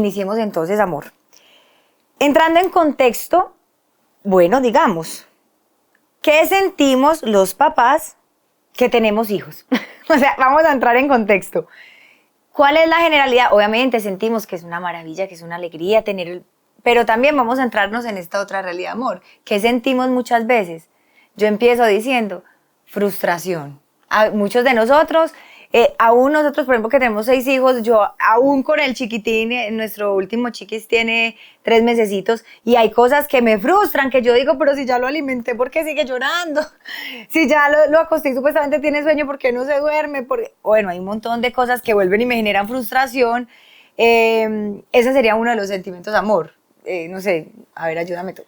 Iniciemos entonces, amor. Entrando en contexto, bueno, digamos, ¿qué sentimos los papás que tenemos hijos? O sea, vamos a entrar en contexto. ¿Cuál es la generalidad? Obviamente sentimos que es una maravilla, que es una alegría tener, pero también vamos a entrarnos en esta otra realidad, amor. ¿Qué sentimos muchas veces? Yo empiezo diciendo frustración. Muchos de nosotros, aún nosotros, por ejemplo, que tenemos 6 hijos, yo aún con el chiquitín, nuestro último chiquis tiene 3 mesecitos, y hay cosas que me frustran, que yo digo, pero si ya lo alimenté, ¿por qué sigue llorando? Si ya lo acosté y supuestamente tiene sueño, ¿por qué no se duerme? Bueno, hay un montón de cosas que vuelven y me generan frustración. Ese sería uno de los sentimientos, amor. No sé, a ver, ayúdame tú.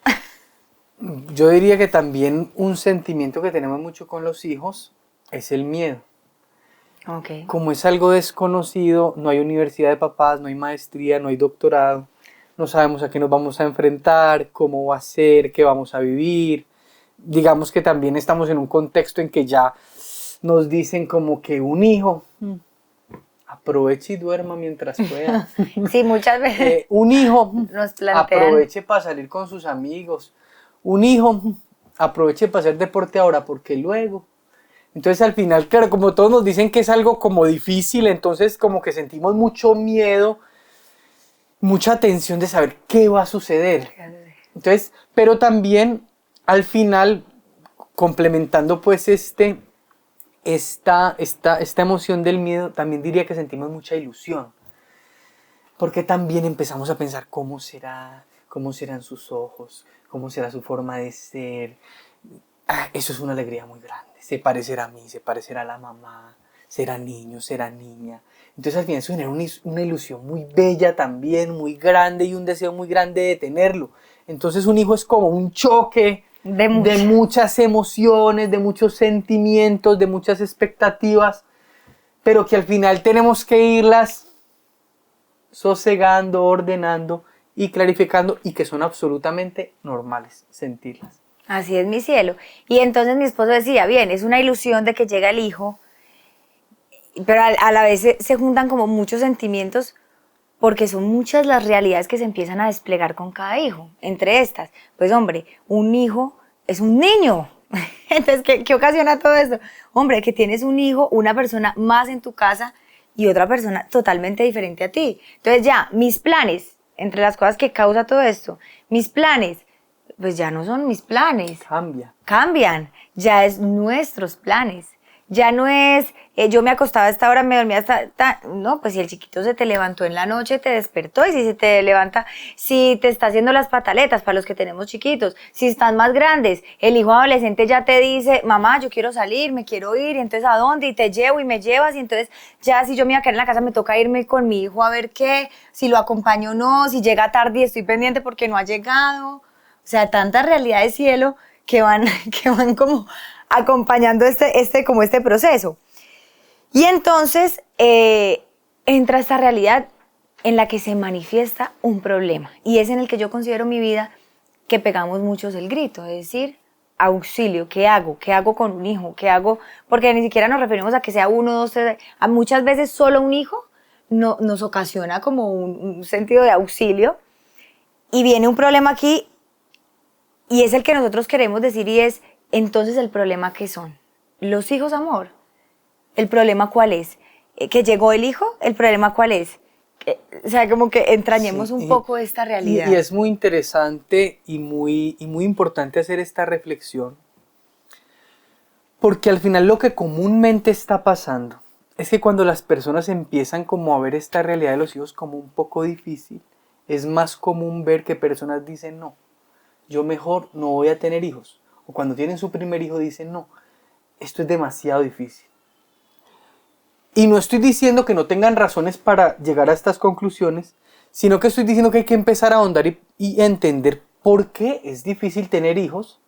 Yo diría que también un sentimiento que tenemos mucho con los hijos es el miedo. Okay. Como es algo desconocido, no hay universidad de papás, no hay maestría, no hay doctorado, no sabemos a qué nos vamos a enfrentar, cómo va a ser, qué vamos a vivir. Digamos que también estamos en un contexto en que ya nos dicen como que un hijo, aproveche y duerma mientras pueda. Sí, muchas veces Un hijo, nos plantean. aproveche para salir con sus amigos. Un hijo, aproveche para hacer deporte ahora, porque luego. Entonces al final, claro, como todos nos dicen que es algo como difícil, entonces como que sentimos mucho miedo, mucha tensión de saber qué va a suceder. Entonces, pero también al final, complementando pues esta emoción del miedo, también diría que sentimos mucha ilusión. Porque también empezamos a pensar cómo serán sus ojos, cómo será su forma de ser. Eso es una alegría muy grande. Se parecerá a mí, se parecerá a la mamá, será niño, será niña. Entonces al final eso genera una ilusión muy bella también, muy grande, y un deseo muy grande de tenerlo. Entonces un hijo es como un choque de muchas emociones, de muchos sentimientos, de muchas expectativas, pero que al final tenemos que irlas sosegando, ordenando y clarificando, y que son absolutamente normales sentirlas. Así es, mi cielo. Y entonces mi esposo decía, bien, es una ilusión de que llega el hijo, pero a la vez se juntan como muchos sentimientos, porque son muchas las realidades que se empiezan a desplegar con cada hijo. Entre estas, pues hombre, un hijo es un niño. Entonces, ¿qué ocasiona todo esto? Hombre, que tienes un hijo, una persona más en tu casa y otra persona totalmente diferente a ti. Entonces ya, mis planes, entre las cosas que causa todo esto, mis planes, pues ya no son mis planes. Cambian, ya es nuestros planes. Ya no es, yo me acostaba a esta hora, me dormía hasta. No, pues si el chiquito se te levantó en la noche, te despertó, y si se te levanta, si te está haciendo las pataletas, para los que tenemos chiquitos, si están más grandes, el hijo adolescente ya te dice, mamá, yo quiero salir, me quiero ir, y entonces ¿a dónde? Y te llevo y me llevas, y entonces ya si yo me iba a quedar en la casa, me toca irme con mi hijo a ver qué, si lo acompaño o no, si llega tarde y estoy pendiente porque no ha llegado. O sea, tantas realidades, cielo, que van como acompañando este proceso. Y entonces entra esta realidad en la que se manifiesta un problema, y es en el que yo considero mi vida que pegamos muchos el grito, es decir, auxilio, ¿qué hago? ¿Qué hago con un hijo? ¿Qué hago? Porque ni siquiera nos referimos a que sea 1, 2, 3, a muchas veces solo un hijo nos ocasiona como un sentido de auxilio, y viene un problema aquí, y es el que nosotros queremos decir, y es, entonces, ¿el problema qué son? Los hijos, amor. ¿El problema cuál es? ¿Que llegó el hijo? ¿El problema cuál es? O sea, como que entrañemos un poco esta realidad. Y es muy interesante y muy importante hacer esta reflexión, porque al final lo que comúnmente está pasando es que cuando las personas empiezan como a ver esta realidad de los hijos como un poco difícil, es más común ver que personas dicen, no, yo mejor no voy a tener hijos. O cuando tienen su primer hijo dicen, no, esto es demasiado difícil. Y no estoy diciendo que no tengan razones para llegar a estas conclusiones, sino que estoy diciendo que hay que empezar a ahondar y entender por qué es difícil tener hijos.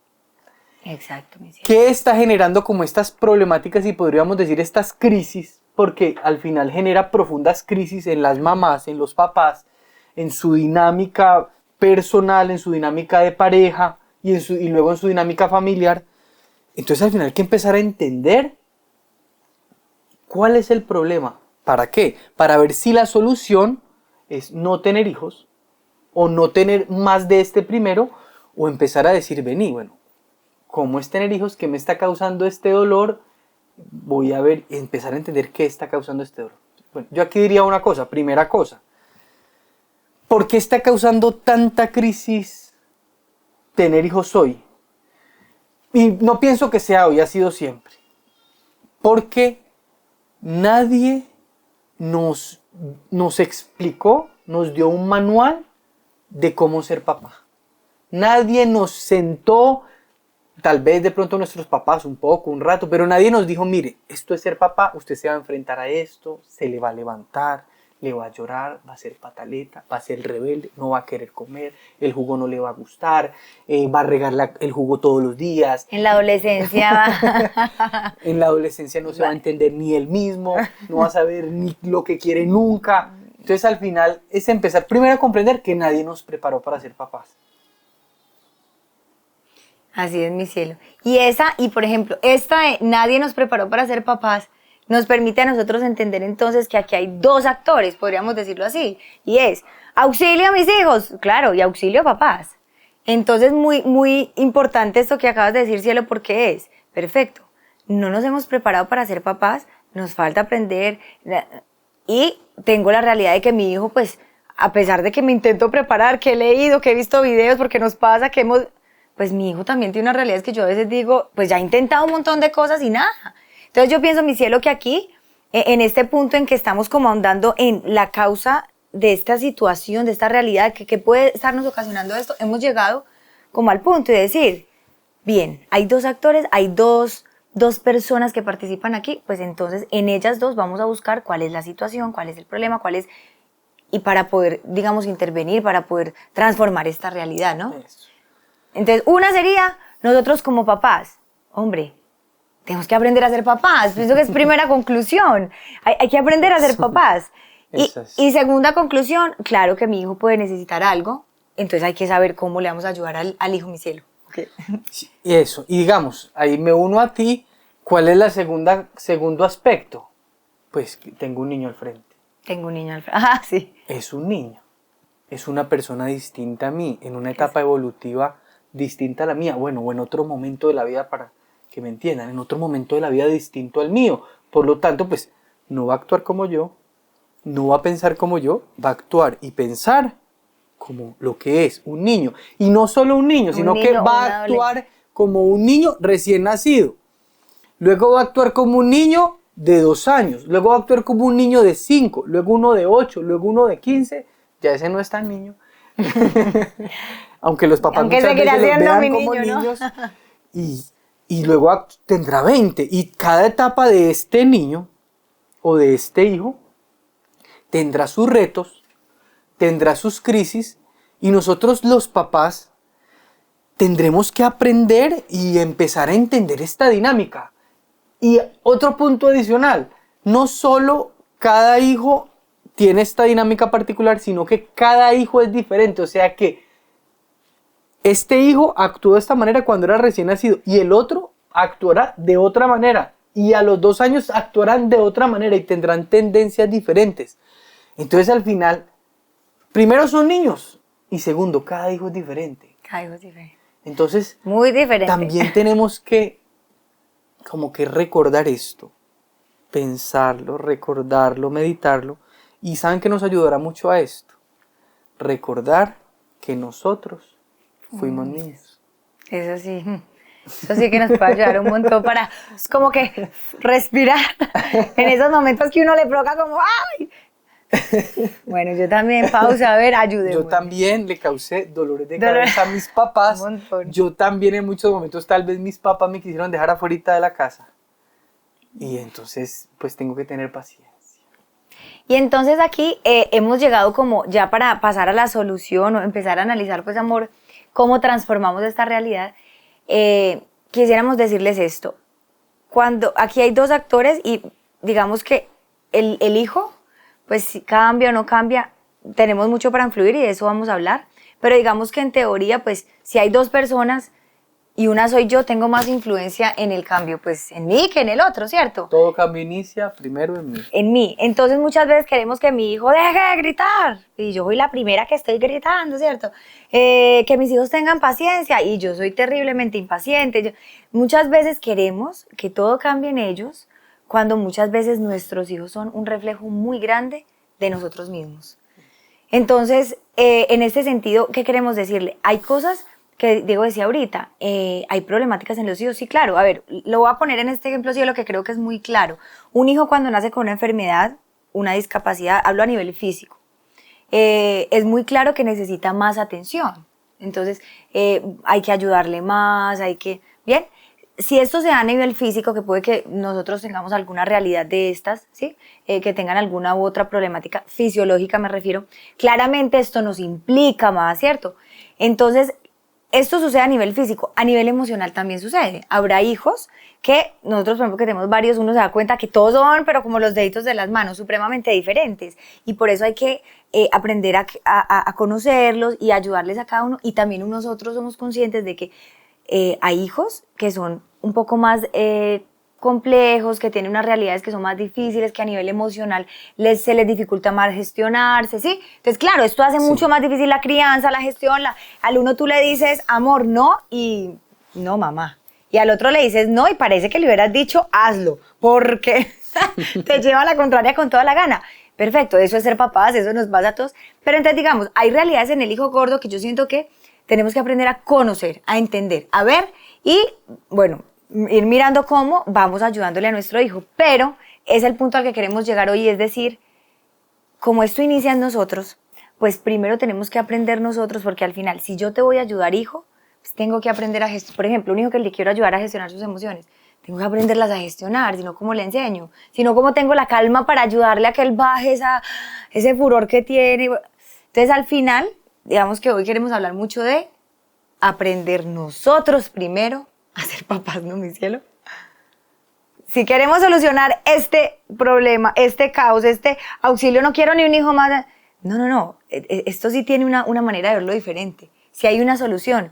Exacto, mi cielo. ¿Qué está generando como estas problemáticas y podríamos decir estas crisis? Porque al final genera profundas crisis en las mamás, en los papás, en su dinámica personal, en su dinámica de pareja y luego en su dinámica familiar. Entonces al final hay que empezar a entender cuál es el problema. ¿Para qué? Para ver si la solución es no tener hijos, o no tener más de este primero, o empezar a decir, vení, bueno, ¿cómo es tener hijos? ¿Qué me está causando este dolor? Voy a ver, empezar a entender qué está causando este dolor. Bueno, yo aquí diría una cosa, primera cosa. ¿Por qué está causando tanta crisis tener hijos hoy? Y no pienso que sea hoy, ha sido siempre. Porque nadie nos explicó, nos dio un manual de cómo ser papá. Nadie nos sentó, tal vez de pronto nuestros papás un poco, un rato, pero nadie nos dijo, mire, esto es ser papá, usted se va a enfrentar a esto, se le va a levantar, le va a llorar, va a ser pataleta, va a ser rebelde, no va a querer comer, el jugo no le va a gustar, va a regar el jugo todos los días. En la adolescencia. En la adolescencia no se va a entender ni él mismo, no va a saber ni lo que quiere nunca. Entonces al final es empezar primero a comprender que nadie nos preparó para ser papás. Así es, mi cielo. Y por ejemplo, esta de nadie nos preparó para ser papás, nos permite a nosotros entender entonces que aquí hay dos actores, podríamos decirlo así, y es auxilio a mis hijos, claro, y auxilio a papás. Entonces, muy, muy importante esto que acabas de decir, cielo, porque es, perfecto, no nos hemos preparado para ser papás, nos falta aprender, y tengo la realidad de que mi hijo, pues, a pesar de que me intento preparar, que he leído, que he visto videos, porque nos pasa que pues mi hijo también tiene una realidad, es que yo a veces digo, pues ya he intentado un montón de cosas y nada. Entonces yo pienso, mi cielo, que aquí, en este punto en que estamos como ahondando en la causa de esta situación, de esta realidad, que puede estarnos ocasionando esto, hemos llegado como al punto de decir, bien, hay dos actores, hay dos personas que participan aquí, pues entonces en ellas dos vamos a buscar cuál es la situación, cuál es el problema, y para poder, digamos, intervenir, para poder transformar esta realidad, ¿no? Eso. Entonces, una sería nosotros como papás, hombre, tenemos que aprender a ser papás. Pienso que es primera conclusión. Hay que aprender a ser papás. Y segunda conclusión, claro que mi hijo puede necesitar algo, entonces hay que saber cómo le vamos a ayudar al hijo, mi cielo. Okay. Y eso, y digamos, ahí me uno a ti, ¿cuál es la segundo aspecto? Pues que tengo un niño al frente. Tengo un niño al frente. Ajá, sí. Es un niño, es una persona distinta a mí, en una etapa evolutiva distinta a la mía, bueno, o en otro momento de la vida, para que me entiendan, en otro momento de la vida distinto al mío. Por lo tanto, pues, no va a actuar como yo, no va a pensar como yo, va a actuar y pensar como lo que es un niño. Y no solo un niño, sino que va a actuar como un niño recién nacido. Luego va a actuar como un niño de 2 años, luego va a actuar como un niño de 5, luego uno de 8, luego uno de 15, ya ese no es tan niño. Aunque los papás muchas veces los vean como niños, y luego tendrá 20, y cada etapa de este niño o de este hijo tendrá sus retos, tendrá sus crisis, y nosotros los papás tendremos que aprender y empezar a entender esta dinámica. Y otro punto adicional, no solo cada hijo tiene esta dinámica particular, sino que cada hijo es diferente, o sea que este hijo actuó de esta manera cuando era recién nacido y el otro actuará de otra manera y a los 2 años actuarán de otra manera y tendrán tendencias diferentes. Entonces al final, primero son niños y segundo, cada hijo es diferente. Cada hijo es diferente. Entonces, muy diferente. También tenemos que como que recordar esto, pensarlo, recordarlo, meditarlo, y ¿saben qué nos ayudará mucho a esto? Recordar que nosotros fuimos niños. Eso sí que nos puede ayudar un montón para como que respirar en esos momentos que uno le provoca como ¡ay! Bueno, yo también, pausa, a ver, ayúdeme. Yo también le causé dolores de cabeza a mis papás. Yo también en muchos momentos tal vez mis papás me quisieron dejar afuera de la casa. Y entonces pues tengo que tener paciencia. Y entonces aquí hemos llegado como ya para pasar a la solución o empezar a analizar, pues amor, cómo transformamos esta realidad. Quisiéramos decirles esto. Cuando aquí hay dos actores y digamos que el hijo, pues si cambia o no cambia, tenemos mucho para influir y de eso vamos a hablar. Pero digamos que en teoría, pues si hay dos personas, y una soy yo, tengo más influencia en el cambio, pues en mí que en el otro, ¿cierto? Todo cambio inicia primero en mí. En mí. Entonces muchas veces queremos que mi hijo deje de gritar y yo soy la primera que estoy gritando, ¿cierto? Que mis hijos tengan paciencia y yo soy terriblemente impaciente. Muchas veces queremos que todo cambie en ellos cuando muchas veces nuestros hijos son un reflejo muy grande de nosotros mismos. Entonces, en este sentido, ¿qué queremos decirle? Hay cosas que Diego decía ahorita, hay problemáticas en los hijos, sí, claro. A ver, lo voy a poner en este ejemplo, sí, lo que creo que es muy claro. Un hijo cuando nace con una enfermedad, una discapacidad, hablo a nivel físico, es muy claro que necesita más atención. Entonces, hay que ayudarle más, Bien, si esto se da a nivel físico, que puede que nosotros tengamos alguna realidad de estas, ¿sí? Que tengan alguna u otra problemática fisiológica, me refiero, claramente esto nos implica más, ¿cierto? Entonces, esto sucede a nivel físico, a nivel emocional también sucede. Habrá hijos que nosotros, por ejemplo, que tenemos varios, uno se da cuenta que todos son, pero como los deditos de las manos, supremamente diferentes. Y por eso hay que aprender a conocerlos y ayudarles a cada uno. Y también nosotros somos conscientes de que hay hijos que son un poco más complejos, que tienen unas realidades que son más difíciles, que a nivel emocional se les dificulta más gestionarse, ¿sí? Entonces, claro, esto hace mucho más difícil la crianza, la gestión. Al uno tú le dices, amor, no, y no, mamá. Y al otro le dices, no, y parece que le hubieras dicho, hazlo, porque te lleva a la contraria con toda la gana. Perfecto, eso es ser papás, eso nos pasa a todos. Pero entonces, digamos, hay realidades en el hijo gordo que yo siento que tenemos que aprender a conocer, a entender, a ver y, bueno, ir mirando cómo vamos ayudándole a nuestro hijo. Pero es el punto al que queremos llegar hoy, es decir, como esto inicia en nosotros, pues primero tenemos que aprender nosotros, porque al final, si yo te voy a ayudar, hijo, pues tengo que aprender a gestionar. Por ejemplo, un hijo que le quiero ayudar a gestionar sus emociones, tengo que aprenderlas a gestionar, sino cómo le enseño, sino cómo tengo la calma para ayudarle a que él baje ese furor que tiene. Entonces, al final, digamos que hoy queremos hablar mucho de aprender nosotros primero a ser papás, ¿no, mi cielo? Si queremos solucionar este problema, este caos, este auxilio, no quiero ni un hijo más. No. Esto sí tiene una manera de verlo diferente. Si hay una solución.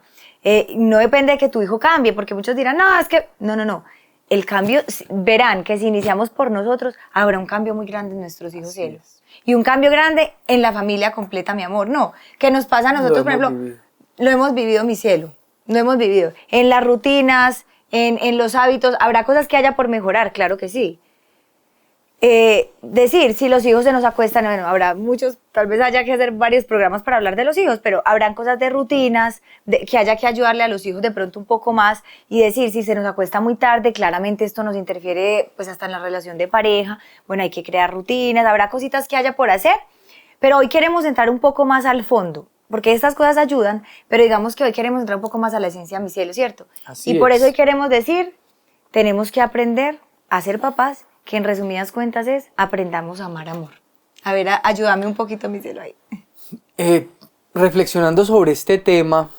No depende de que tu hijo cambie, porque muchos dirán, no, es que... No. El cambio, verán que si iniciamos por nosotros, habrá un cambio muy grande en nuestros hijos, cielo. Y un cambio grande en la familia completa, mi amor. No, que nos pasa a nosotros, por ejemplo, lo hemos vivido, mi cielo. Lo hemos vivido. En las rutinas, en los hábitos, habrá cosas que haya por mejorar, claro que sí. Decir, si los hijos se nos acuestan, bueno, habrá muchos, tal vez haya que hacer varios programas para hablar de los hijos, pero habrán cosas de rutinas, que haya que ayudarle a los hijos de pronto un poco más y decir, si se nos acuesta muy tarde, claramente esto nos interfiere pues hasta en la relación de pareja, bueno, hay que crear rutinas, habrá cositas que haya por hacer, pero hoy queremos entrar un poco más al fondo, porque estas cosas ayudan, pero digamos que hoy queremos entrar un poco más a la esencia de mi cielo, ¿cierto? Y por eso hoy queremos decir, tenemos que aprender a ser papás, que en resumidas cuentas es aprendamos a amar amor. A ver, ayúdame un poquito, mi cielo, ahí. Reflexionando sobre este tema,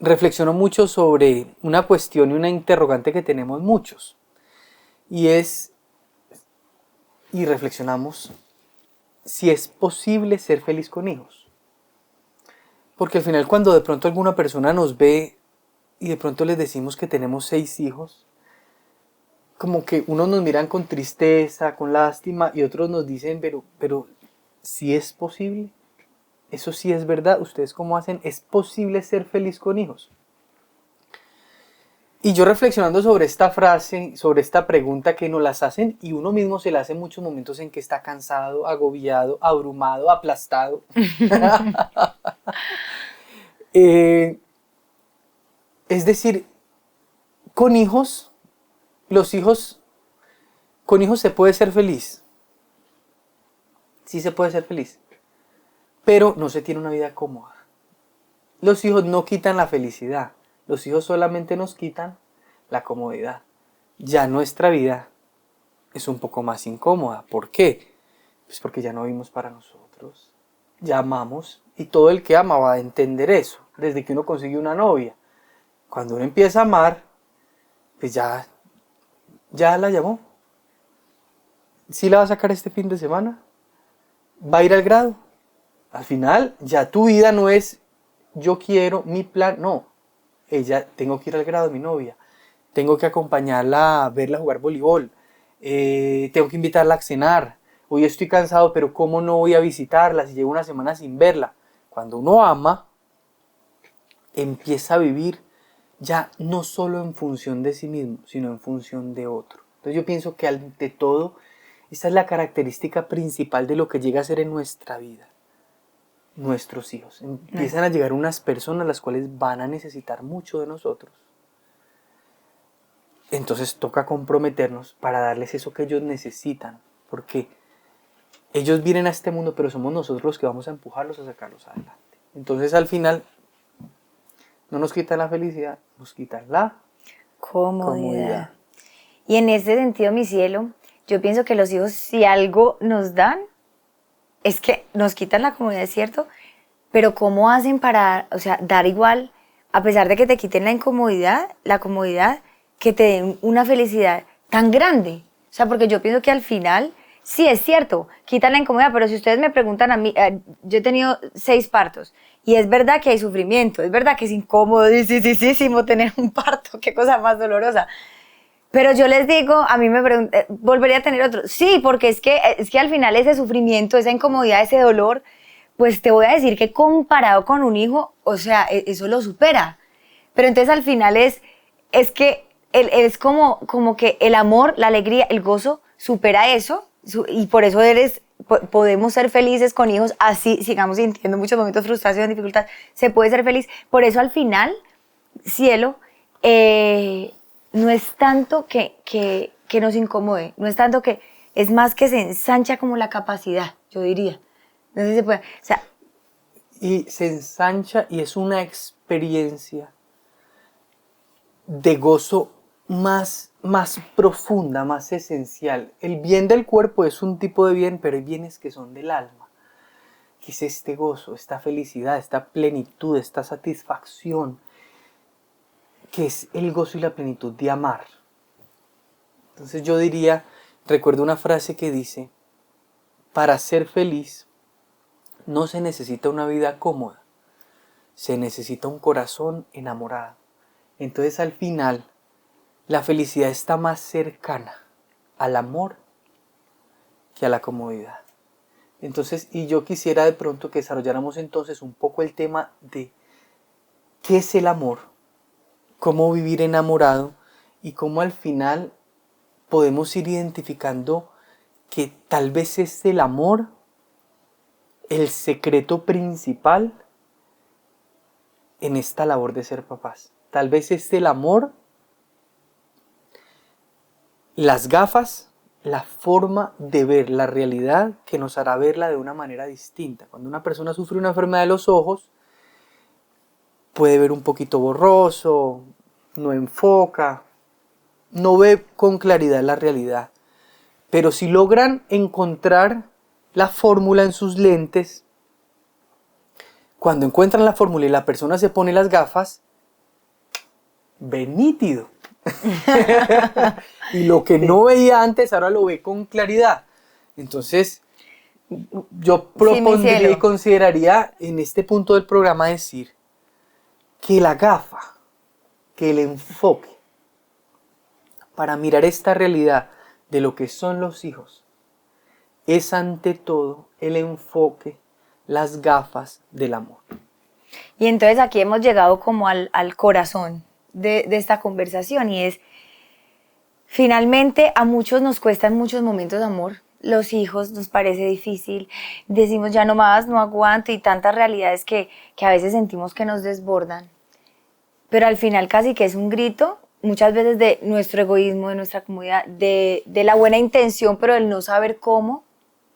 reflexiono mucho sobre una cuestión y una interrogante que tenemos muchos. Y reflexionamos si es posible ser feliz con hijos. Porque al final cuando de pronto alguna persona nos ve y de pronto les decimos que tenemos 6 hijos, como que unos nos miran con tristeza, con lástima, y otros nos dicen, pero ¿sí es posible? ¿Eso sí es verdad? ¿Ustedes cómo hacen? ¿Es posible ser feliz con hijos? Y yo reflexionando sobre esta frase, sobre esta pregunta que nos las hacen, y uno mismo se la hace en muchos momentos en que está cansado, agobiado, abrumado, aplastado. Es decir, con hijos se puede ser feliz. Sí se puede ser feliz. Pero no se tiene una vida cómoda. Los hijos no quitan la felicidad. Los hijos solamente nos quitan la comodidad. Ya nuestra vida es un poco más incómoda. ¿Por qué? Pues porque ya no vivimos para nosotros. Ya amamos. Y todo el que ama va a entender eso. Desde que uno consigue una novia. Cuando uno empieza a amar, pues ya la llamó. ¿Sí la va a sacar este fin de semana? ¿Va a ir al grado? Al final, ya tu vida no es yo quiero, mi plan, no. tengo que ir al grado de mi novia, tengo que acompañarla a verla jugar voleibol, tengo que invitarla a cenar, hoy estoy cansado, pero ¿cómo no voy a visitarla si llevo una semana sin verla? Cuando uno ama, empieza a vivir ya no solo en función de sí mismo, sino en función de otro. Entonces yo pienso que ante todo, esta es la característica principal de lo que llega a ser en nuestra vida. Nuestros hijos. Empiezan a llegar unas personas las cuales van a necesitar mucho de nosotros. Entonces toca comprometernos para darles eso que ellos necesitan, porque ellos vienen a este mundo, pero somos nosotros los que vamos a empujarlos a sacarlos adelante. Entonces al final no nos quitan la felicidad, nos quitan la comodidad. Y en ese sentido, mi cielo, yo pienso que los hijos, si algo nos dan, es que nos quitan la comodidad, es cierto, pero ¿cómo hacen para, o sea, dar igual, a pesar de que te quiten la comodidad, que te den una felicidad tan grande? O sea, porque yo pienso que al final, sí, es cierto, quitan la incomodidad, pero si ustedes me preguntan a mí, yo he tenido 6 partos, y es verdad que hay sufrimiento, es verdad que es incómodo, sí, tener un parto, qué cosa más dolorosa. Pero yo les digo, a mí me preguntan, ¿volvería a tener otro? Sí, porque es que al final ese sufrimiento, esa incomodidad, ese dolor, pues te voy a decir que comparado con un hijo, o sea, eso lo supera. Pero entonces al final es que es como que el amor, la alegría, el gozo supera eso, y por eso podemos ser felices con hijos, así sigamos sintiendo muchos momentos de frustración, dificultad, se puede ser feliz. Por eso al final, cielo, no es tanto que nos incomode, no es tanto que, es más que se ensancha como la capacidad, yo diría. No sé si se puede, o sea, y se ensancha y es una experiencia de gozo más profunda, más esencial. El bien del cuerpo es un tipo de bien, pero hay bienes que son del alma, que es este gozo, esta felicidad, esta plenitud, esta satisfacción, que es el gozo y la plenitud de amar. Entonces yo diría, recuerdo una frase que dice, para ser feliz no se necesita una vida cómoda, se necesita un corazón enamorado. Entonces al final, la felicidad está más cercana al amor que a la comodidad. Entonces, y yo quisiera de pronto que desarrolláramos entonces un poco el tema de qué es el amor, cómo vivir enamorado y cómo al final podemos ir identificando que tal vez es el amor el secreto principal en esta labor de ser papás. Tal vez es el amor, las gafas, la forma de ver la realidad que nos hará verla de una manera distinta. Cuando una persona sufre una enfermedad de los ojos, puede ver un poquito borroso, no enfoca, no ve con claridad la realidad. Pero si logran encontrar la fórmula en sus lentes, cuando encuentran la fórmula y la persona se pone las gafas, ve nítido. Y lo que no veía antes, ahora lo ve con claridad. Entonces, yo propondría y consideraría en este punto del programa decir que la gafa, que el enfoque para mirar esta realidad de lo que son los hijos, es ante todo el enfoque, las gafas del amor. Y entonces aquí hemos llegado como al corazón de esta conversación, y es, finalmente a muchos nos cuestan muchos momentos de amor. Los hijos nos parece difícil, decimos ya no más, no aguanto, y tantas realidades que a veces sentimos que nos desbordan. Pero al final casi que es un grito, muchas veces de nuestro egoísmo, de nuestra comodidad, de la buena intención, pero del no saber cómo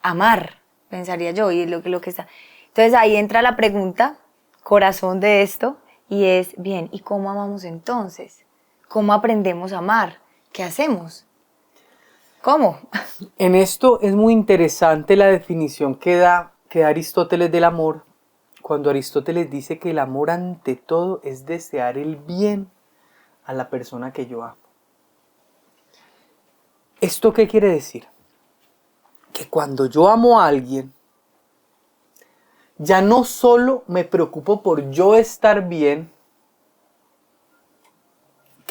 amar, pensaría yo, y es lo que está. Entonces ahí entra la pregunta, corazón de esto, y es, bien, ¿y cómo amamos entonces? ¿Cómo aprendemos a amar? ¿Qué hacemos? ¿Cómo? En esto es muy interesante la definición que da Aristóteles del amor, cuando Aristóteles dice que el amor ante todo es desear el bien a la persona que yo amo. ¿Esto qué quiere decir? Que cuando yo amo a alguien, ya no solo me preocupo por yo estar bien,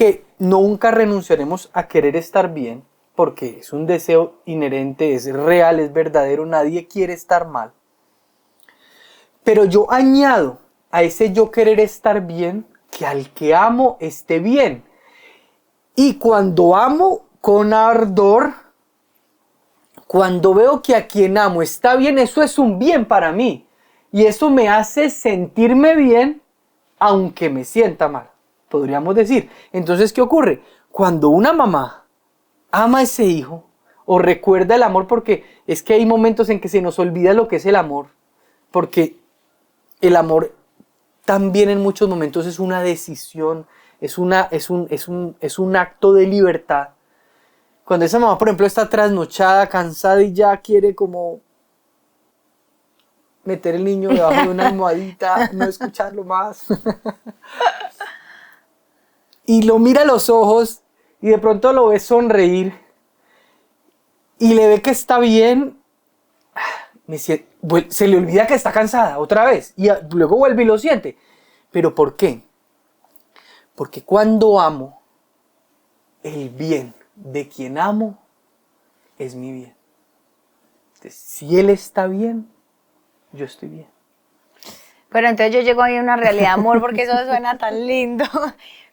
que nunca renunciaremos a querer estar bien, porque es un deseo inherente, es real, es verdadero, nadie quiere estar mal. Pero yo añado a ese yo querer estar bien, que al que amo esté bien. Y cuando amo con ardor, cuando veo que a quien amo está bien, eso es un bien para mí. Y eso me hace sentirme bien, aunque me sienta mal, podríamos decir. Entonces, ¿qué ocurre? Cuando una mamá ama a ese hijo, o recuerda el amor, porque es que hay momentos en que se nos olvida lo que es el amor, porque el amor también en muchos momentos es una decisión, es un acto de libertad. Cuando esa mamá, por ejemplo, está trasnochada, cansada y ya quiere como meter el niño debajo de una almohadita, no escucharlo más. Y lo mira a los ojos y de pronto lo ve sonreír y le ve que está bien, se le olvida que está cansada otra vez y luego vuelve y lo siente. ¿Pero por qué? Porque cuando amo, el bien de quien amo es mi bien. Entonces, si él está bien, yo estoy bien. Pero entonces yo llego ahí a una realidad, amor, porque eso suena tan lindo.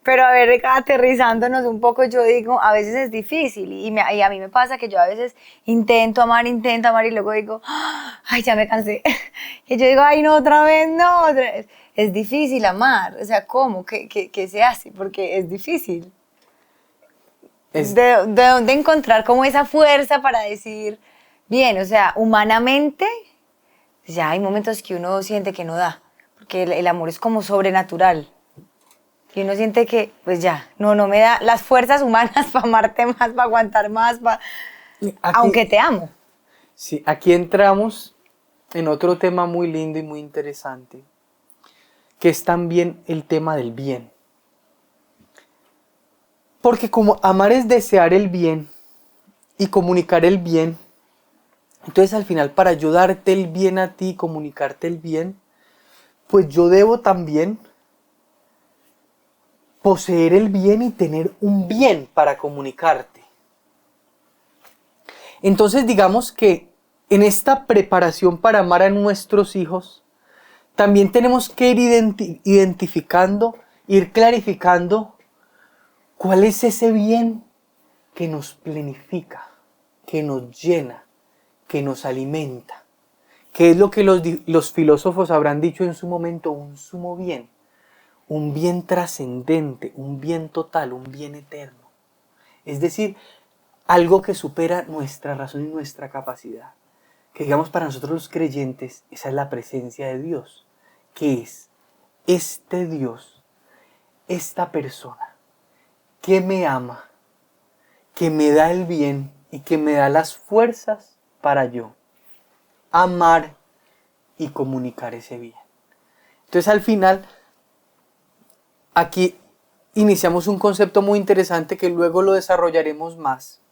Pero a ver, aterrizándonos un poco, yo digo, a veces es difícil. Y a mí me pasa que yo a veces intento amar y luego digo, ay, ya me cansé. Y yo digo, ay, no, otra vez, no, otra vez. Es difícil amar. O sea, ¿cómo? ¿Qué se hace? Porque es difícil. ¿De dónde encontrar como esa fuerza para decir, bien, o sea, humanamente, ya hay momentos que uno siente que no da, porque el amor es como sobrenatural. Y uno siente que, pues ya, no me da las fuerzas humanas para amarte más, para aguantar más, aunque te amo. Sí, aquí entramos en otro tema muy lindo y muy interesante, que es también el tema del bien. Porque como amar es desear el bien y comunicar el bien, entonces al final para yo darte el bien a ti, comunicarte el bien, pues yo debo también poseer el bien y tener un bien para comunicarte. Entonces digamos que en esta preparación para amar a nuestros hijos, también tenemos que ir identificando, ir clarificando cuál es ese bien que nos plenifica, que nos llena, que nos alimenta, que es lo que los filósofos habrán dicho en su momento, un sumo bien. Un bien trascendente, un bien total, un bien eterno. Es decir, algo que supera nuestra razón y nuestra capacidad. Que digamos para nosotros los creyentes, esa es la presencia de Dios. Que es este Dios, esta persona, que me ama, que me da el bien y que me da las fuerzas para yo amar y comunicar ese bien. Entonces al final, aquí iniciamos un concepto muy interesante que luego lo desarrollaremos más.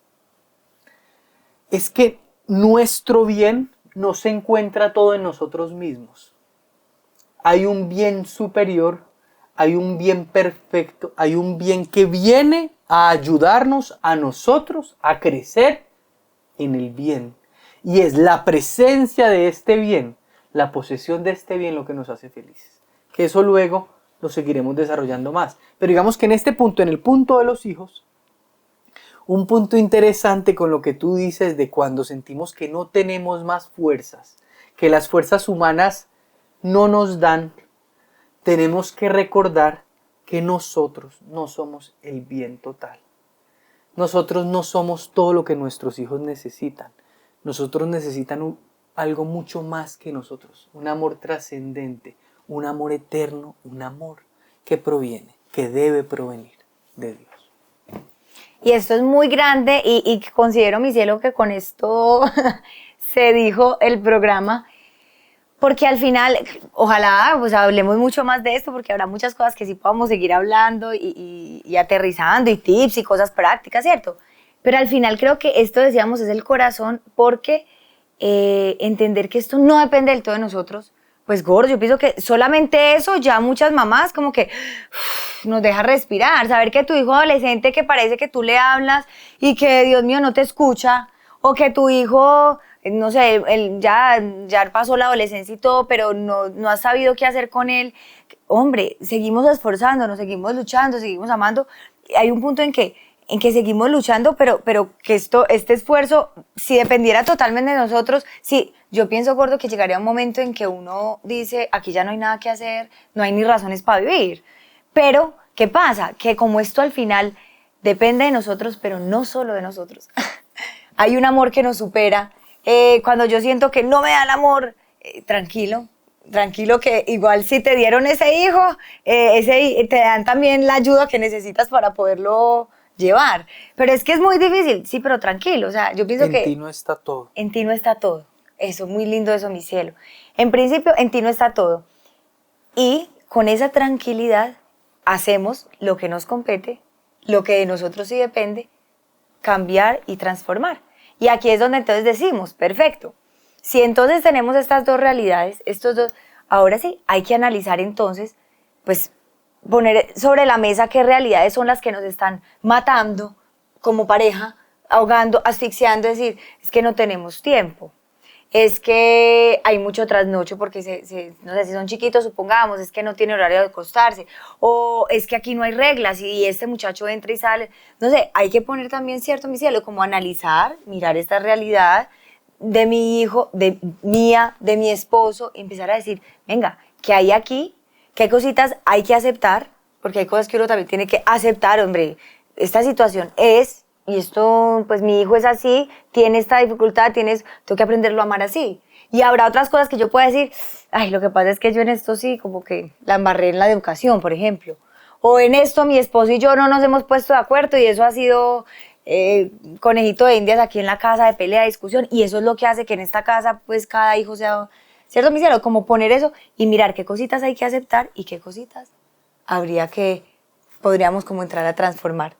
Es que nuestro bien no se encuentra todo en nosotros mismos. Hay un bien superior, hay un bien perfecto, hay un bien que viene a ayudarnos a nosotros a crecer en el bien. Y es la presencia de este bien, la posesión de este bien lo que nos hace felices. Que eso luego lo seguiremos desarrollando más. Pero digamos que en este punto, en el punto de los hijos, un punto interesante con lo que tú dices de cuando sentimos que no tenemos más fuerzas, que las fuerzas humanas no nos dan, tenemos que recordar que nosotros no somos el bien total. Nosotros no somos todo lo que nuestros hijos necesitan. Nosotros necesitan algo mucho más que nosotros, un amor trascendente, un amor eterno, un amor que proviene, que debe provenir de Dios. Y esto es muy grande y considero, mi cielo, que con esto se dijo el programa, porque al final, ojalá pues hablemos mucho más de esto, porque habrá muchas cosas que sí podamos seguir hablando y aterrizando y tips y cosas prácticas, ¿cierto? Pero al final creo que esto, decíamos, es el corazón, porque entender que esto no depende del todo de nosotros, pues gordo, yo pienso que solamente eso ya muchas mamás como que nos deja respirar, saber que tu hijo adolescente que parece que tú le hablas y que Dios mío no te escucha, o que tu hijo, no sé, él ya pasó la adolescencia y todo, pero no has sabido qué hacer con él. Hombre, seguimos esforzándonos, seguimos luchando, seguimos amando. Hay un punto en que seguimos luchando, pero que este esfuerzo, si dependiera totalmente de nosotros, sí, yo pienso, gordo, que llegaría un momento en que uno dice, aquí ya no hay nada que hacer, no hay ni razones para vivir. Pero, ¿qué pasa? Que como esto al final depende de nosotros, pero no solo de nosotros. Hay un amor que nos supera. Cuando yo siento que no me da el amor, tranquilo que igual si te dieron ese hijo, te dan también la ayuda que necesitas para poderlo llevar. Pero es que es muy difícil, sí, pero tranquilo. O sea, yo pienso que En ti no está todo. en ti no está todo. Eso, muy lindo eso, mi cielo. En principio, en ti no está todo. Y con esa tranquilidad hacemos lo que nos compete, lo que de nosotros sí depende, cambiar y transformar. Y aquí es donde entonces decimos, perfecto, si entonces tenemos estas dos realidades, ahora sí, hay que analizar entonces, pues poner sobre la mesa qué realidades son las que nos están matando como pareja, ahogando, asfixiando, decir, es que no tenemos tiempo. Es que hay mucho trasnocho porque, no sé, si son chiquitos, supongamos, es que no tiene horario de acostarse, o es que aquí no hay reglas y este muchacho entra y sale. No sé, hay que poner también, cierto, mi cielo, como analizar, mirar esta realidad de mi hijo, de mía, de mi esposo, y empezar a decir, venga, ¿qué hay aquí? ¿Qué cositas hay que aceptar? Porque hay cosas que uno también tiene que aceptar, hombre. Esta situación es... Y esto, pues mi hijo es así, tiene esta dificultad, tengo que aprenderlo a amar así. Y habrá otras cosas que yo pueda decir, ay, lo que pasa es que yo en esto sí, como que la embarré en la educación, por ejemplo. O en esto mi esposo y yo no nos hemos puesto de acuerdo y eso ha sido conejito de indias aquí en la casa de pelea, de discusión. Y eso es lo que hace que en esta casa, pues cada hijo sea, ¿cierto, mi cielo? Como poner eso y mirar qué cositas hay que aceptar y qué cositas podríamos como entrar a transformar.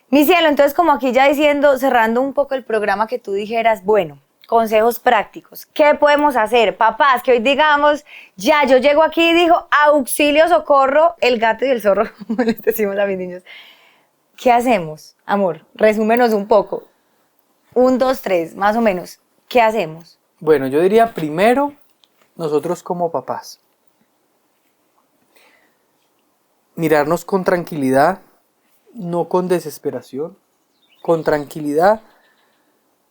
Mi cielo, entonces como aquí ya diciendo, cerrando un poco el programa, que tú dijeras, bueno, consejos prácticos, ¿qué podemos hacer? Papás, que hoy digamos, ya yo llego aquí y digo, auxilio, socorro, el gato y el zorro, como les decimos a mis niños. ¿Qué hacemos, amor? Resúmenos un poco. 1, 2, 3, más o menos. ¿Qué hacemos? Bueno, yo diría primero, nosotros como papás, mirarnos con tranquilidad, no con desesperación, con tranquilidad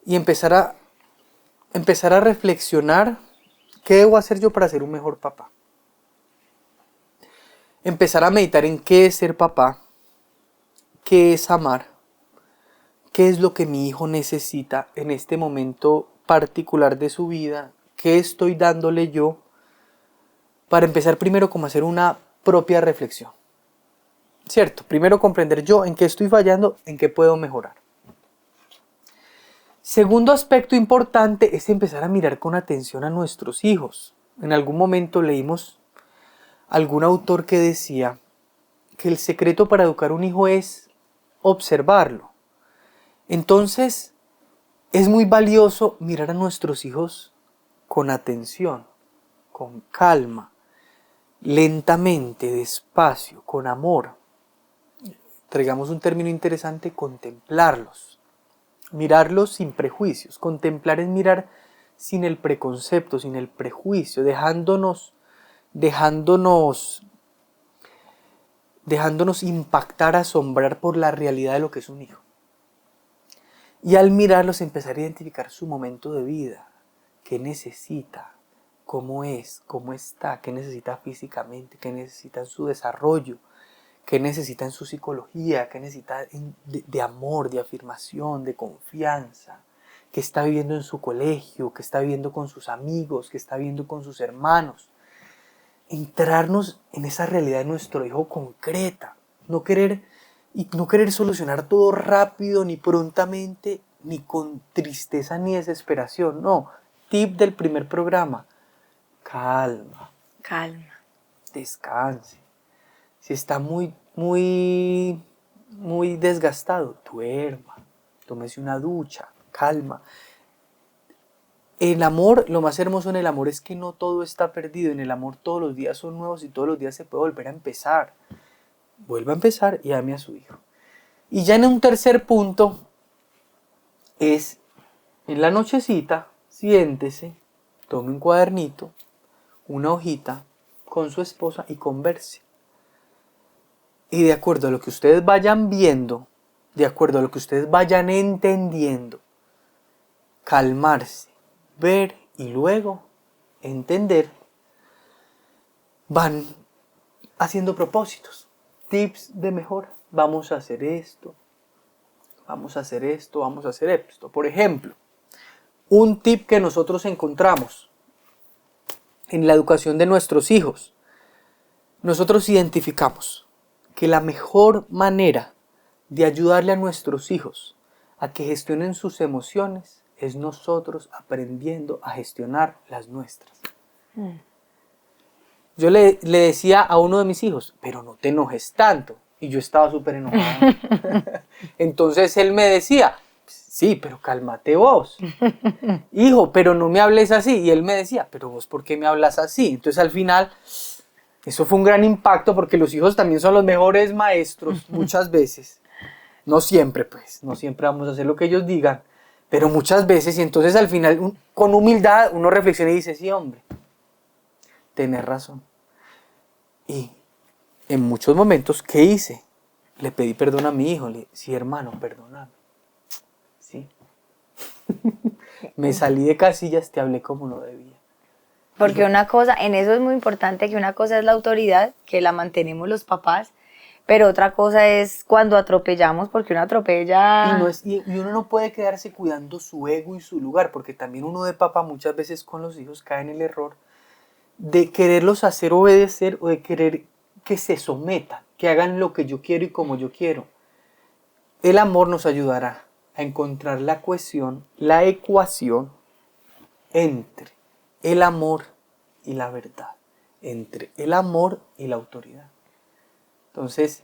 y empezar a reflexionar qué debo hacer yo para ser un mejor papá. Empezar a meditar en qué es ser papá, qué es amar, qué es lo que mi hijo necesita en este momento particular de su vida, qué estoy dándole yo, para empezar primero como a hacer una propia reflexión. ¿Cierto? Primero comprender yo en qué estoy fallando, en qué puedo mejorar. Segundo aspecto importante es empezar a mirar con atención a nuestros hijos. En algún momento leímos algún autor que decía que el secreto para educar un hijo es observarlo. Entonces, es muy valioso mirar a nuestros hijos con atención, con calma, lentamente, despacio, con amor. Traigamos un término interesante, contemplarlos. Mirarlos sin prejuicios. Contemplar es mirar sin el preconcepto, sin el prejuicio, dejándonos impactar, asombrar por la realidad de lo que es un hijo. Y al mirarlos empezar a identificar su momento de vida, qué necesita, cómo es, cómo está, qué necesita físicamente, qué necesita en su desarrollo, qué necesita en su psicología, qué necesita de amor, de afirmación, de confianza, qué está viviendo en su colegio, qué está viviendo con sus amigos, qué está viviendo con sus hermanos. Entrarnos en esa realidad de nuestro hijo concreta, no querer solucionar todo rápido, ni prontamente, ni con tristeza ni desesperación. No, tip del primer programa, calma, descanse. Si está muy desgastado, duerma, tómese una ducha, calma. El amor, lo más hermoso en el amor es que no todo está perdido. En el amor todos los días son nuevos y todos los días se puede volver a empezar. vuelva a empezar y ame a su hijo. Y ya en un tercer punto es, en la nochecita, siéntese, tome un cuadernito, una hojita con su esposa y converse. Y de acuerdo a lo que ustedes vayan viendo, de acuerdo a lo que ustedes vayan entendiendo, calmarse, ver y luego entender, van haciendo propósitos, tips de mejora. Vamos a hacer esto, vamos a hacer esto, vamos a hacer esto. Por ejemplo, un tip que nosotros encontramos en la educación de nuestros hijos. Nosotros identificamos que la mejor manera de ayudarle a nuestros hijos a que gestionen sus emociones es nosotros aprendiendo a gestionar las nuestras. Yo le decía a uno de mis hijos, pero no te enojes tanto. Y yo estaba súper enojado. Entonces él me decía, sí, pero cálmate vos. Hijo, pero no me hables así. Y él me decía, pero vos, ¿por qué me hablas así? Entonces al final, eso fue un gran impacto porque los hijos también son los mejores maestros muchas veces. No siempre, pues, no siempre vamos a hacer lo que ellos digan, pero muchas veces. Y entonces al final, con humildad, uno reflexiona y dice, sí, hombre, tenés razón. Y en muchos momentos, ¿qué hice? Le pedí perdón a mi hijo. Le dije, sí, hermano, perdóname. Sí. Me salí de casillas, te hablé como no debía. Porque una cosa, en eso es muy importante que una cosa es la autoridad, que la mantenemos los papás, pero otra cosa es cuando atropellamos, porque uno atropella... Y uno no puede quedarse cuidando su ego y su lugar, porque también uno de papá muchas veces con los hijos cae en el error de quererlos hacer obedecer o de querer que se sometan, que hagan lo que yo quiero y como yo quiero. El amor nos ayudará a encontrar la cohesión, la ecuación entre el amor y la verdad, entre el amor y la autoridad. Entonces,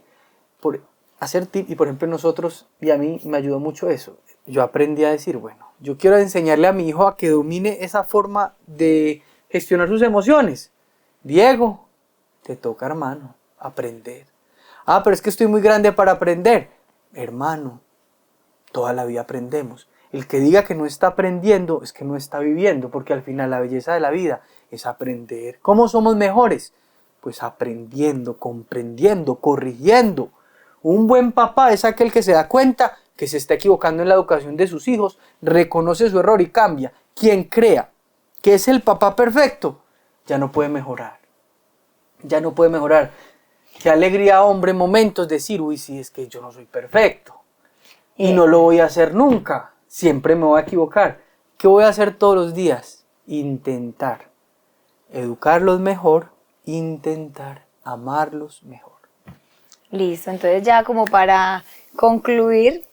por hacer tip, y por ejemplo nosotros, y a mí me ayudó mucho eso, yo aprendí a decir, bueno, yo quiero enseñarle a mi hijo a que domine esa forma de gestionar sus emociones. Diego, te toca, hermano, aprender. Ah, pero es que estoy muy grande para aprender. Hermano, toda la vida aprendemos. El que diga que no está aprendiendo es que no está viviendo, porque al final la belleza de la vida es aprender. ¿Cómo somos mejores? Pues aprendiendo, comprendiendo, corrigiendo. Un buen papá es aquel que se da cuenta que se está equivocando en la educación de sus hijos, reconoce su error y cambia. Quien crea que es el papá perfecto, ya no puede mejorar. Ya no puede mejorar. Qué alegría, hombre, momentos decir, uy, sí, es que yo no soy perfecto. Y no lo voy a hacer nunca. Siempre me voy a equivocar. ¿Qué voy a hacer todos los días? Intentar educarlos mejor, intentar amarlos mejor. Listo, entonces ya como para concluir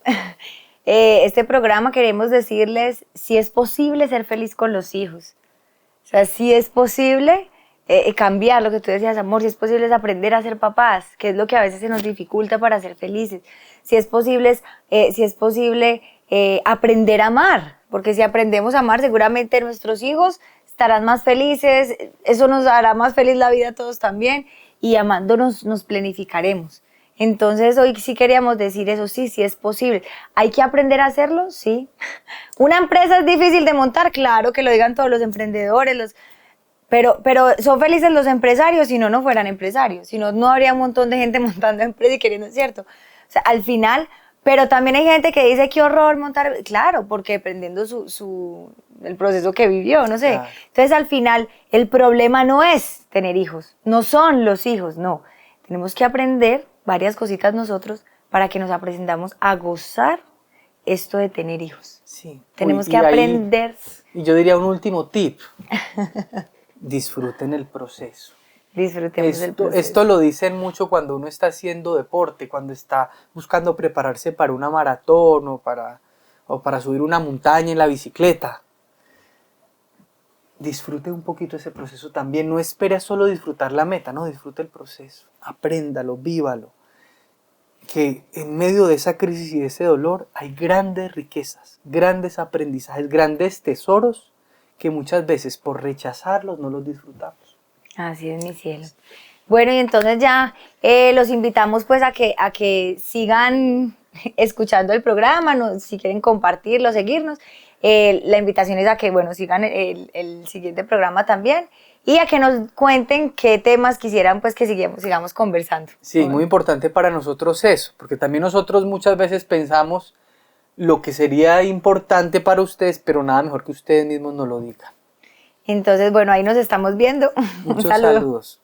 este programa queremos decirles si es posible ser feliz con los hijos. O sea, si es posible cambiar lo que tú decías, amor, si es posible es aprender a ser papás, que es lo que a veces se nos dificulta para ser felices. Si es posible, aprender a amar, porque si aprendemos a amar, seguramente nuestros hijos estarán más felices, eso nos hará más feliz la vida a todos también, y amándonos nos planificaremos. Entonces hoy sí queríamos decir eso, sí es posible. ¿Hay que aprender a hacerlo? Sí. ¿Una empresa es difícil de montar? Claro, que lo digan todos los emprendedores, pero son felices los empresarios, si no, no fueran empresarios, si no, no habría un montón de gente montando empresas y queriendo, ¿cierto? O sea, al final, pero también hay gente que dice, qué horror montar, claro, porque aprendiendo el proceso que vivió, no sé. Claro. Entonces, al final, el problema no es tener hijos, no son los hijos, no. Tenemos que aprender varias cositas nosotros para que nos aprendamos a gozar esto de tener hijos. Sí. Tenemos que aprender. Y yo diría un último tip. Disfruten el proceso. Disfrutemos el proceso. Esto lo dicen mucho cuando uno está haciendo deporte, cuando está buscando prepararse para una maratón o para subir una montaña en la bicicleta. Disfrute un poquito ese proceso también. No espere a solo disfrutar la meta, no, disfrute el proceso. Apréndalo, vívalo. Que en medio de esa crisis y de ese dolor hay grandes riquezas, grandes aprendizajes, grandes tesoros que muchas veces por rechazarlos no los disfrutamos. Así es, mi cielo. Bueno, y entonces ya los invitamos pues a que sigan escuchando el programa, si quieren compartirlo, seguirnos. La invitación es a que, bueno, sigan el siguiente programa también y a que nos cuenten qué temas quisieran pues que sigamos conversando. Sí, muy importante para nosotros eso, porque también nosotros muchas veces pensamos lo que sería importante para ustedes, pero nada mejor que ustedes mismos nos lo digan. Entonces, bueno, ahí nos estamos viendo. Muchos Un saludo. saludos.